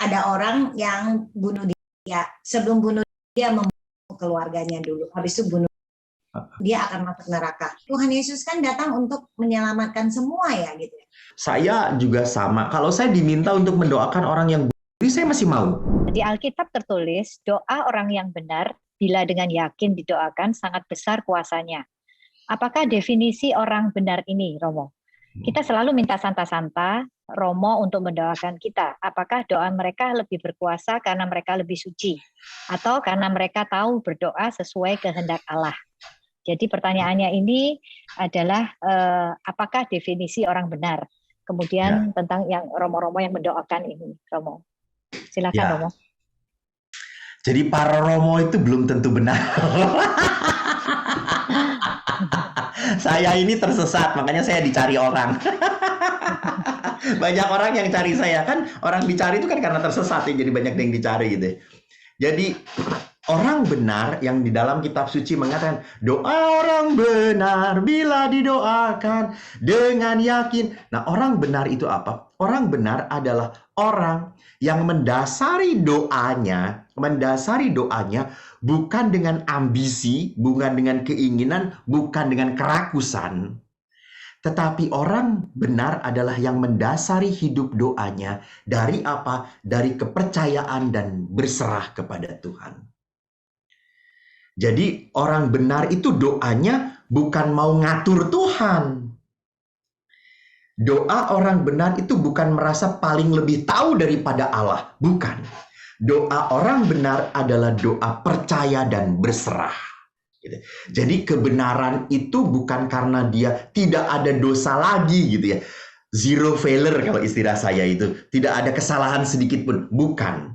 ada orang yang bunuh dia. Sebelum bunuh dia membunuh keluarganya dulu. Habis itu bunuh, dia akan masuk neraka. Tuhan Yesus kan datang untuk menyelamatkan semua ya gitu. Saya juga sama. Kalau saya diminta untuk mendoakan orang yang bunuh, saya masih mau. Di Alkitab tertulis, doa orang yang benar bila dengan yakin didoakan sangat besar kuasanya. Apakah definisi orang benar ini, Romo? Kita selalu minta santa-santa Romo untuk mendoakan kita. Apakah doa mereka lebih berkuasa karena mereka lebih suci? Atau karena mereka tahu berdoa sesuai kehendak Allah? Jadi pertanyaannya ini adalah apakah definisi orang benar? Kemudian tentang yang Romo-Romo yang mendoakan ini, Romo. Silakan Romo. Jadi para Romo itu belum tentu benar. Saya ini tersesat, makanya saya dicari orang. Banyak orang yang cari saya, kan orang dicari itu kan karena tersesat ya, jadi banyak yang dicari gitu. Jadi orang benar yang di dalam kitab suci mengatakan doa orang benar bila didoakan dengan yakin. Nah, orang benar itu apa? Orang benar adalah orang yang mendasari doanya bukan dengan ambisi, bukan dengan keinginan, bukan dengan kerakusan. Tetapi orang benar adalah yang mendasari hidup doanya dari apa? Dari kepercayaan dan berserah kepada Tuhan. Jadi orang benar itu doanya bukan mau ngatur Tuhan. Doa orang benar itu bukan merasa paling lebih tahu daripada Allah. Bukan. Doa orang benar adalah doa percaya dan berserah. Jadi kebenaran itu bukan karena dia tidak ada dosa lagi gitu ya. Zero failure kalau istilah saya itu. Tidak ada kesalahan sedikit pun. Bukan.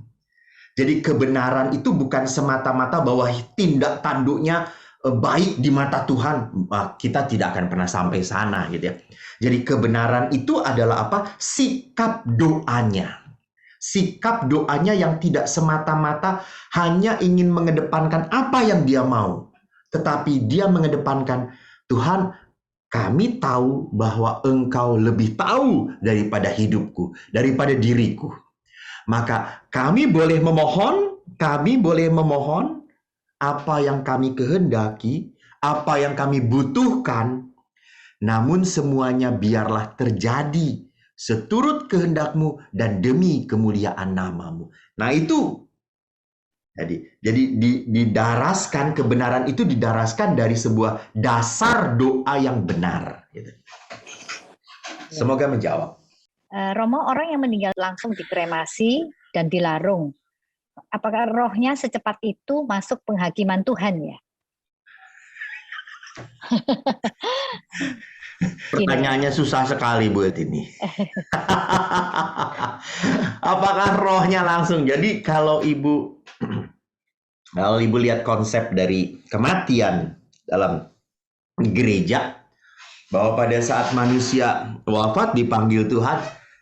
Jadi kebenaran itu bukan semata-mata bahwa tindak tanduknya baik di mata Tuhan. Kita tidak akan pernah sampai sana gitu ya. Jadi kebenaran itu adalah apa? Sikap doanya. Sikap doanya yang tidak semata-mata hanya ingin mengedepankan apa yang dia mau. Tetapi dia mengedepankan, Tuhan, kami tahu bahwa Engkau lebih tahu daripada hidupku, daripada diriku. Maka kami boleh memohon apa yang kami kehendaki, apa yang kami butuhkan, namun semuanya biarlah terjadi seturut kehendak-Mu dan demi kemuliaan nama-Mu. Nah itu, jadi didaraskan, kebenaran itu didaraskan dari sebuah dasar doa yang benar. Gitu. Semoga menjawab. Romo, orang yang meninggal langsung dikremasi dan dilarung, apakah rohnya secepat itu masuk penghakiman Tuhan ya? Pertanyaannya susah sekali buat ini. Apakah rohnya langsung? Jadi kalau ibu lihat konsep dari kematian dalam gereja, bahwa pada saat manusia wafat dipanggil Tuhan,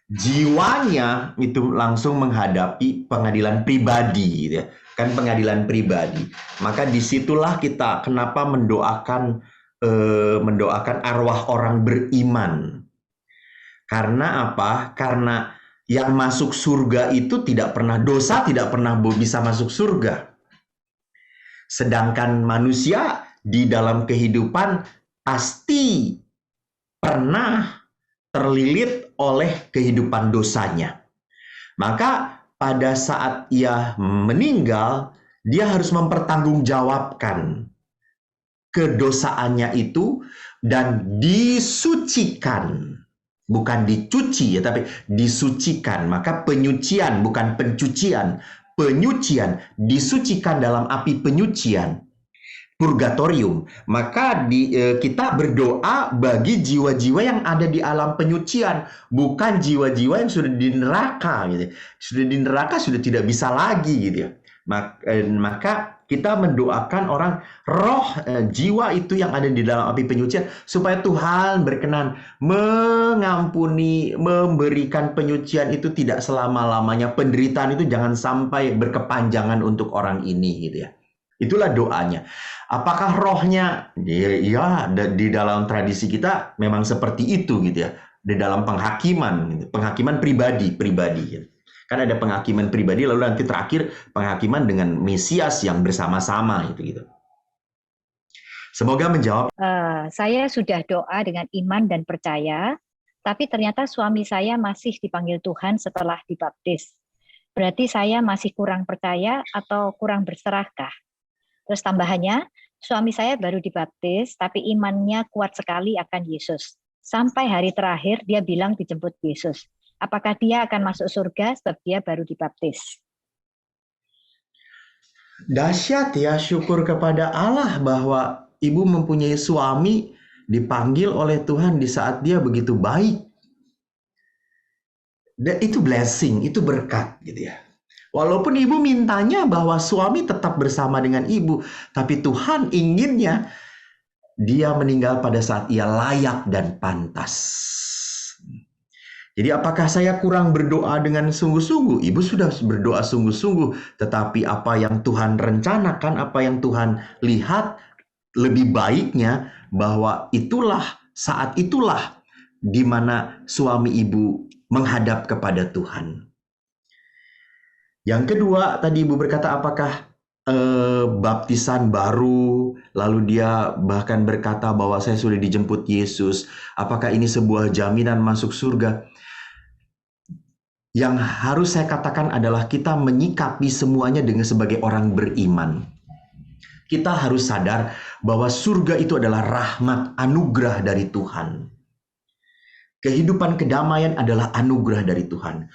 jiwanya itu langsung menghadapi pengadilan pribadi, gitu ya. Kan pengadilan pribadi. Maka disitulah kita kenapa mendoakan arwah orang beriman. Karena apa? Karena yang masuk surga itu tidak pernah dosa, tidak pernah bisa masuk surga. Sedangkan manusia di dalam kehidupan pasti pernah terlilit oleh kehidupan dosanya. Maka pada saat ia meninggal, dia harus mempertanggungjawabkan kedosaannya itu dan disucikan. Bukan dicuci ya, tapi disucikan. Maka penyucian, bukan pencucian. Penyucian, disucikan dalam api penyucian. Purgatorium. Maka kita berdoa bagi jiwa-jiwa yang ada di alam penyucian, bukan jiwa-jiwa yang sudah di neraka gitu. Sudah di neraka sudah tidak bisa lagi gitu ya. Maka kita mendoakan orang roh jiwa itu yang ada di dalam api penyucian supaya Tuhan berkenan mengampuni, memberikan penyucian itu tidak selama-lamanya. Penderitaan itu jangan sampai berkepanjangan untuk orang ini gitu ya. Itulah doanya. Apakah rohnya? Ya, di dalam tradisi kita memang seperti itu gitu ya. Di dalam penghakiman pribadi gitu. Kan ada penghakiman pribadi, lalu nanti terakhir penghakiman dengan Mesias yang bersama-sama gitu. Semoga menjawab. Saya sudah doa dengan iman dan percaya, tapi ternyata suami saya masih dipanggil Tuhan setelah dibaptis. Berarti saya masih kurang percaya atau kurang berserahkah? Terus tambahannya, suami saya baru dibaptis, tapi imannya kuat sekali akan Yesus. Sampai hari terakhir dia bilang dijemput Yesus. Apakah dia akan masuk surga sebab dia baru dibaptis? Dahsyat ya, syukur kepada Allah bahwa ibu mempunyai suami dipanggil oleh Tuhan di saat dia begitu baik. Dan itu blessing, itu berkat gitu ya. Walaupun ibu mintanya bahwa suami tetap bersama dengan ibu, tapi Tuhan inginnya dia meninggal pada saat ia layak dan pantas. Jadi apakah saya kurang berdoa dengan sungguh-sungguh? Ibu sudah berdoa sungguh-sungguh, tetapi apa yang Tuhan rencanakan, apa yang Tuhan lihat, lebih baiknya bahwa saat itulah di mana suami ibu menghadap kepada Tuhan. Yang kedua, tadi ibu berkata apakah baptisan baru, lalu dia bahkan berkata bahwa saya sudah dijemput Yesus. Apakah ini sebuah jaminan masuk surga? Yang harus saya katakan adalah kita menyikapi semuanya dengan sebagai orang beriman. Kita harus sadar bahwa surga itu adalah rahmat, anugerah dari Tuhan. Kehidupan kedamaian adalah anugerah dari Tuhan.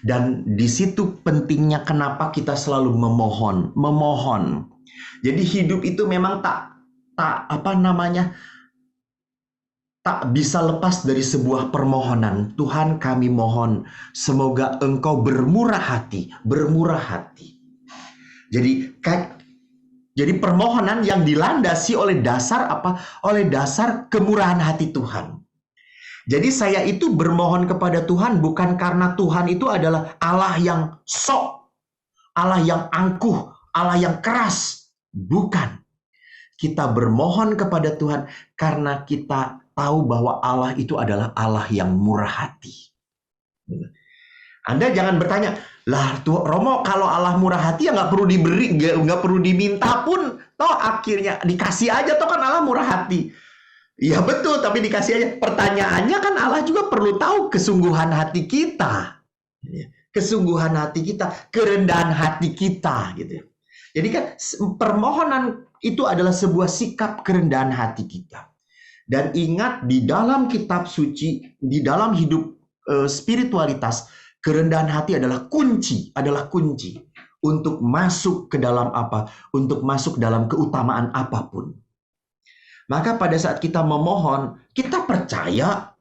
Dan di situ pentingnya kenapa kita selalu memohon. Jadi hidup itu memang tak bisa lepas dari sebuah permohonan. Tuhan, kami mohon semoga Engkau bermurah hati. Jadi permohonan yang dilandasi oleh dasar apa? Oleh dasar kemurahan hati Tuhan. Jadi saya itu bermohon kepada Tuhan bukan karena Tuhan itu adalah Allah yang sok, Allah yang angkuh, Allah yang keras. Bukan. Kita bermohon kepada Tuhan karena kita tahu bahwa Allah itu adalah Allah yang murah hati. Anda jangan bertanya, lah tuh Romo kalau Allah murah hati ya nggak perlu diberi, nggak perlu diminta pun, toh akhirnya dikasih aja toh kan Allah murah hati. Ya betul, tapi dikasih aja. Pertanyaannya kan Allah juga perlu tahu kesungguhan hati kita. Kesungguhan hati kita, kerendahan hati kita gitu. Jadi kan permohonan itu adalah sebuah sikap kerendahan hati kita. Dan ingat di dalam kitab suci, di dalam hidup spiritualitas, kerendahan hati adalah kunci untuk masuk ke dalam apa? Untuk masuk dalam keutamaan apapun. Maka pada saat kita memohon, kita percaya,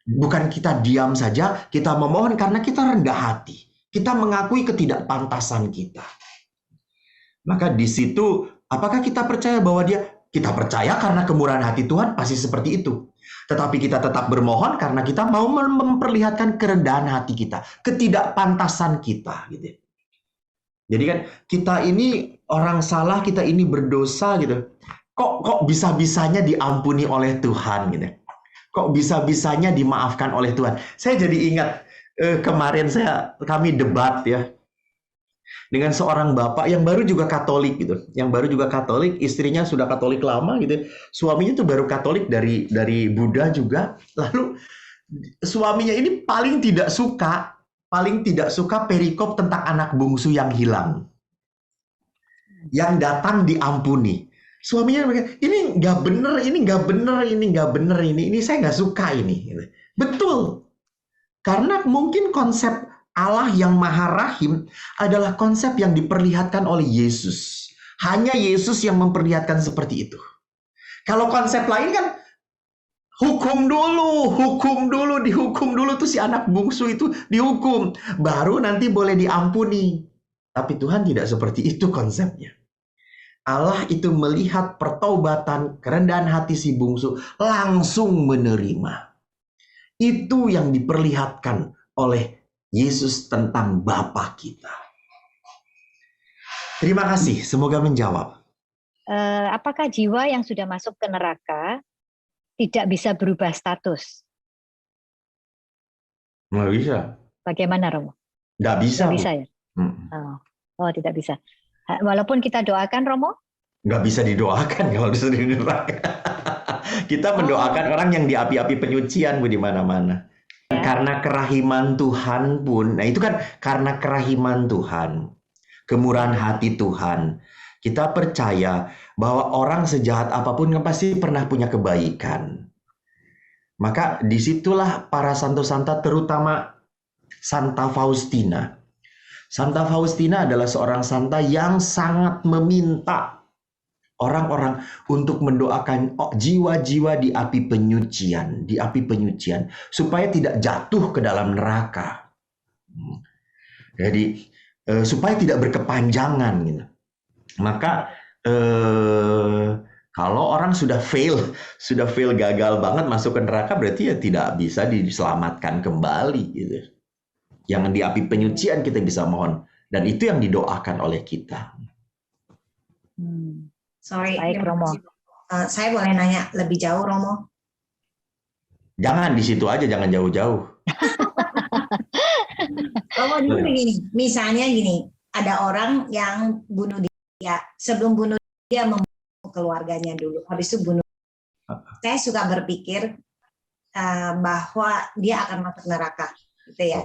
bukan kita diam saja, kita memohon karena kita rendah hati. Kita mengakui ketidakpantasan kita. Maka di situ, apakah kita percaya bahwa kita percaya karena kemurahan hati Tuhan pasti seperti itu. Tetapi kita tetap bermohon karena kita mau memperlihatkan kerendahan hati kita, ketidakpantasan kita. Gitu. Jadi kan kita ini orang salah, kita ini berdosa gitu. Kok bisa-bisanya diampuni oleh Tuhan gitu. Kok bisa-bisanya dimaafkan oleh Tuhan. Saya jadi ingat kemarin kami debat ya dengan seorang bapak yang baru juga Katolik gitu. Yang baru juga Katolik, istrinya sudah Katolik lama gitu. Suaminya tuh baru Katolik dari Buddha juga. Lalu suaminya ini paling tidak suka perikop tentang anak bungsu yang hilang. Yang datang diampuni. Suaminya berkata, ini nggak bener, ini saya nggak suka ini. Betul, karena mungkin konsep Allah yang Maha Rahim adalah konsep yang diperlihatkan oleh Yesus. Hanya Yesus yang memperlihatkan seperti itu. Kalau konsep lain kan dihukum dulu tuh si anak bungsu itu dihukum, baru nanti boleh diampuni. Tapi Tuhan tidak seperti itu konsepnya. Allah itu melihat pertobatan, kerendahan hati si bungsu, langsung menerima. Itu yang diperlihatkan oleh Yesus tentang Bapa kita. Terima kasih, semoga menjawab. Apakah jiwa yang sudah masuk ke neraka tidak bisa berubah status? Nggak bisa. Bagaimana, Romo? Nggak bisa, Nggak Bu. bisa ya? Mm. Oh, tidak bisa. Walaupun kita doakan, Romo? Nggak bisa didoakan kalau disuruh di neraka. Kita mendoakan Oh, orang yang di api-api penyucian, Bu, di mana-mana. Ya. Karena kerahiman Tuhan pun, nah itu kan karena kerahiman Tuhan, kemurahan hati Tuhan, kita percaya bahwa orang sejahat apapun kan pasti pernah punya kebaikan. Maka disitulah para santo-santa, terutama Santa Faustina. Santa Faustina adalah seorang santa yang sangat meminta orang-orang untuk mendoakan jiwa-jiwa di api penyucian, supaya tidak jatuh ke dalam neraka. Jadi supaya tidak berkepanjangan gitu. Maka kalau orang sudah fail gagal banget masuk ke neraka, berarti ya tidak bisa diselamatkan kembali gitu. Yang di api penyucian kita bisa mohon, dan itu yang didoakan oleh kita. sorry. Baik, terima Romo. kasih. Saya boleh nanya lebih jauh, Romo? Jangan di situ aja, jangan jauh-jauh. Romo dulu begini, misalnya gini, ada orang yang bunuh dia, sebelum bunuh dia membunuh keluarganya dulu, habis itu bunuh. Saya suka berpikir bahwa dia akan masuk neraka, gitu ya.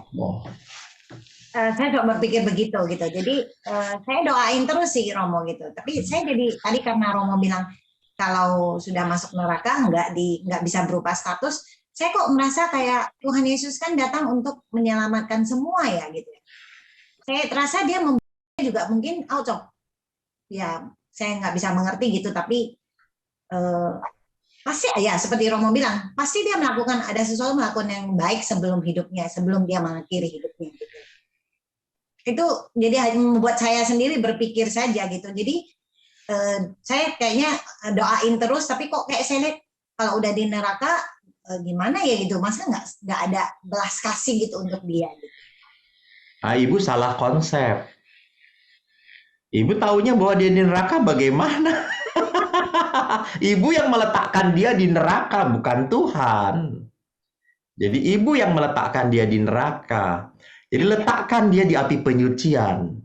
Saya suka berpikir begitu gitu. Jadi saya doain terus sih Romo gitu. Tapi saya jadi tadi karena Romo bilang kalau sudah masuk neraka nggak bisa berubah status, saya kok merasa kayak Tuhan Yesus kan datang untuk menyelamatkan semua ya gitu. Saya terasa dia juga mungkin out of, ya saya nggak bisa mengerti gitu, tapi pasti ya seperti Romo bilang, pasti dia ada sesuatu melakukan yang baik sebelum hidupnya, sebelum dia mengakhiri hidupnya gitu. Itu jadi membuat saya sendiri berpikir saja gitu. Jadi saya kayaknya doain terus, tapi kok kayak saya lihat kalau udah di neraka gimana ya gitu, masa nggak ada belas kasih gitu untuk dia gitu. Ibu salah konsep. Ibu taunya bahwa dia di neraka bagaimana? Ibu yang meletakkan dia di neraka, bukan Tuhan. Jadi ibu yang meletakkan dia di neraka. Jadi letakkan dia di api penyucian.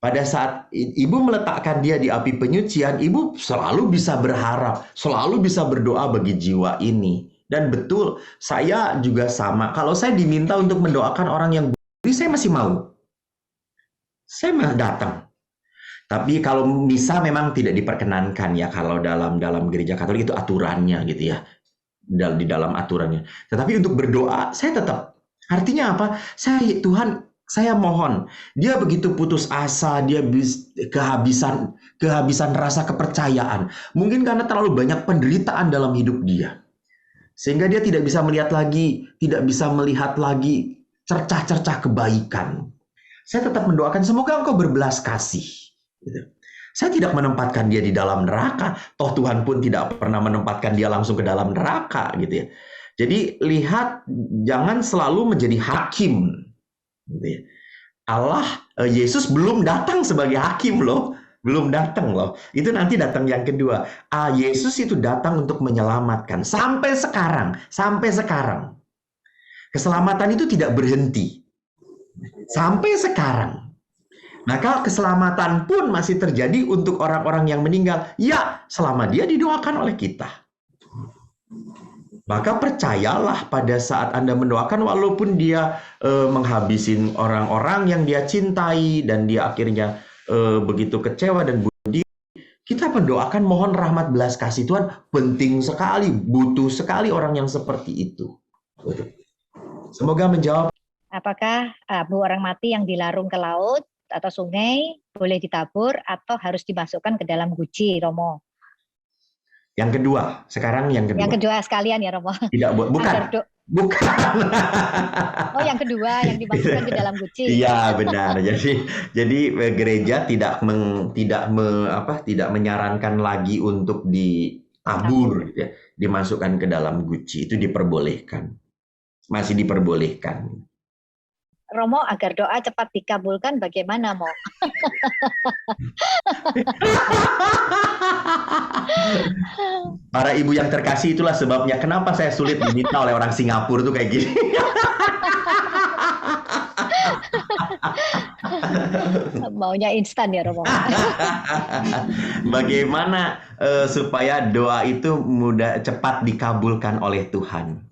Pada saat ibu meletakkan dia di api penyucian, ibu selalu bisa berharap, selalu bisa berdoa bagi jiwa ini. Dan betul, saya juga sama. Kalau saya diminta untuk mendoakan orang yang bunuh, saya masih mau. Saya malah datang. Tapi kalau misa memang tidak diperkenankan ya, kalau dalam gereja Katolik itu aturannya gitu ya, di dalam aturannya. Tetapi untuk berdoa saya tetap. Artinya apa? Tuhan, saya mohon, dia begitu putus asa, dia kehabisan rasa kepercayaan. Mungkin karena terlalu banyak penderitaan dalam hidup dia. Sehingga dia tidak bisa melihat lagi, tidak bisa melihat lagi cercah-cercah kebaikan. Saya tetap mendoakan semoga engkau berbelas kasih. Gitu. Saya tidak menempatkan dia di dalam neraka. Toh Tuhan pun tidak pernah menempatkan dia langsung ke dalam neraka, gitu ya. Jadi lihat, jangan selalu menjadi hakim. Gitu ya. Yesus belum datang sebagai hakim loh. Belum datang loh. Itu nanti datang yang kedua. Yesus itu datang untuk menyelamatkan. Sampai sekarang. Keselamatan itu tidak berhenti. Sampai sekarang. Maka keselamatan pun masih terjadi untuk orang-orang yang meninggal. Ya, selama dia didoakan oleh kita. Maka percayalah pada saat Anda mendoakan, walaupun dia menghabisin orang-orang yang dia cintai, dan dia akhirnya begitu kecewa dan bunuh diri, kita mendoakan mohon rahmat belas kasih Tuhan. Penting sekali, butuh sekali orang yang seperti itu. Semoga menjawab. Apakah abu orang mati yang dilarung ke laut atau sungai boleh ditabur atau harus dimasukkan ke dalam guci, Romo? Yang kedua, sekarang yang kedua. Yang kedua sekalian ya, Romo. Tidak, bukan. Bukan. Oh, yang kedua yang dimasukkan ke dalam guci. Iya, benar. Jadi gereja tidak menyarankan lagi untuk ditabur, gitu ya, dimasukkan ke dalam guci. Itu diperbolehkan. Masih diperbolehkan. Romo agar doa cepat dikabulkan bagaimana, Mo? Para ibu yang terkasih, itulah sebabnya kenapa saya sulit diminta oleh orang Singapura tuh kayak gini. Maunya instan ya, Romo. Bagaimana supaya doa itu mudah cepat dikabulkan oleh Tuhan?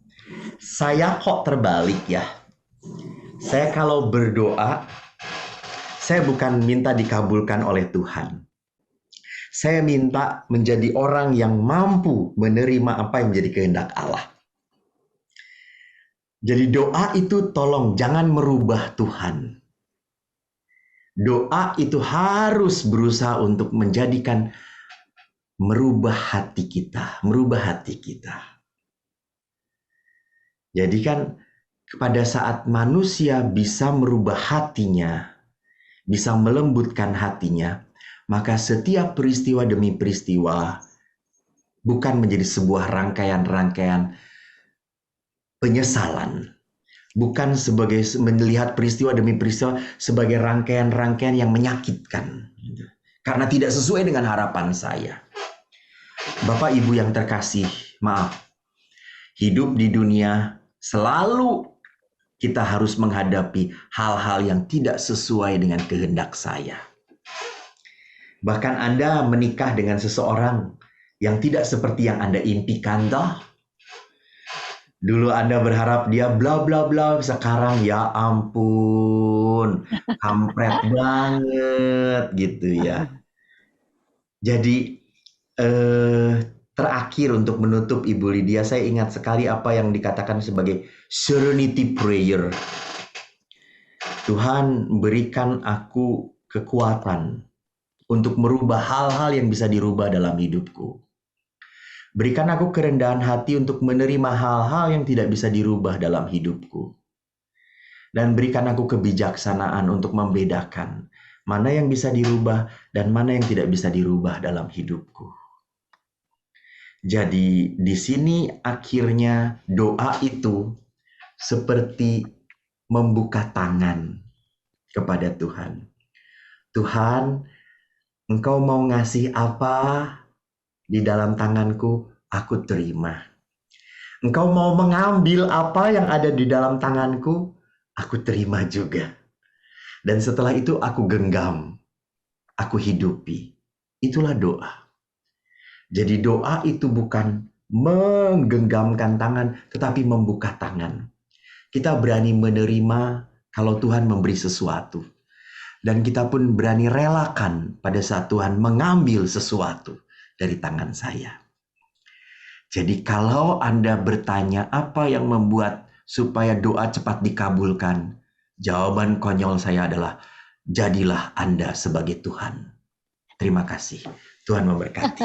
Saya kok terbalik ya. Saya kalau berdoa, saya bukan minta dikabulkan oleh Tuhan. Saya minta menjadi orang yang mampu menerima apa yang menjadi kehendak Allah. Jadi doa itu tolong jangan merubah Tuhan. Doa itu harus berusaha untuk merubah hati kita. Jadi kan pada saat manusia bisa merubah hatinya, bisa melembutkan hatinya, maka setiap peristiwa demi peristiwa bukan menjadi sebuah rangkaian-rangkaian penyesalan. Bukan sebagai melihat peristiwa demi peristiwa sebagai rangkaian-rangkaian yang menyakitkan. Karena tidak sesuai dengan harapan saya. Bapak Ibu yang terkasih, maaf. Hidup di dunia selalu kita harus menghadapi hal-hal yang tidak sesuai dengan kehendak saya. Bahkan Anda menikah dengan seseorang yang tidak seperti yang Anda impikan, toh. Dulu Anda berharap dia bla bla bla, sekarang ya ampun, kampret banget gitu ya. Jadi terakhir untuk menutup Ibu Lydia, saya ingat sekali apa yang dikatakan sebagai serenity prayer. Tuhan berikan aku kekuatan untuk merubah hal-hal yang bisa dirubah dalam hidupku. Berikan aku kerendahan hati untuk menerima hal-hal yang tidak bisa dirubah dalam hidupku. Dan berikan aku kebijaksanaan untuk membedakan mana yang bisa dirubah dan mana yang tidak bisa dirubah dalam hidupku. Jadi di sini akhirnya doa itu seperti membuka tangan kepada Tuhan. Tuhan, Engkau mau ngasih apa di dalam tanganku, aku terima. Engkau mau mengambil apa yang ada di dalam tanganku, aku terima juga. Dan setelah itu aku genggam, aku hidupi. Itulah doa. Jadi doa itu bukan menggenggamkan tangan, tetapi membuka tangan. Kita berani menerima kalau Tuhan memberi sesuatu. Dan kita pun berani relakan pada saat Tuhan mengambil sesuatu dari tangan saya. Jadi kalau Anda bertanya apa yang membuat supaya doa cepat dikabulkan, jawaban konyol saya adalah, jadilah Anda sebagai Tuhan. Terima kasih. Tuhan memberkati.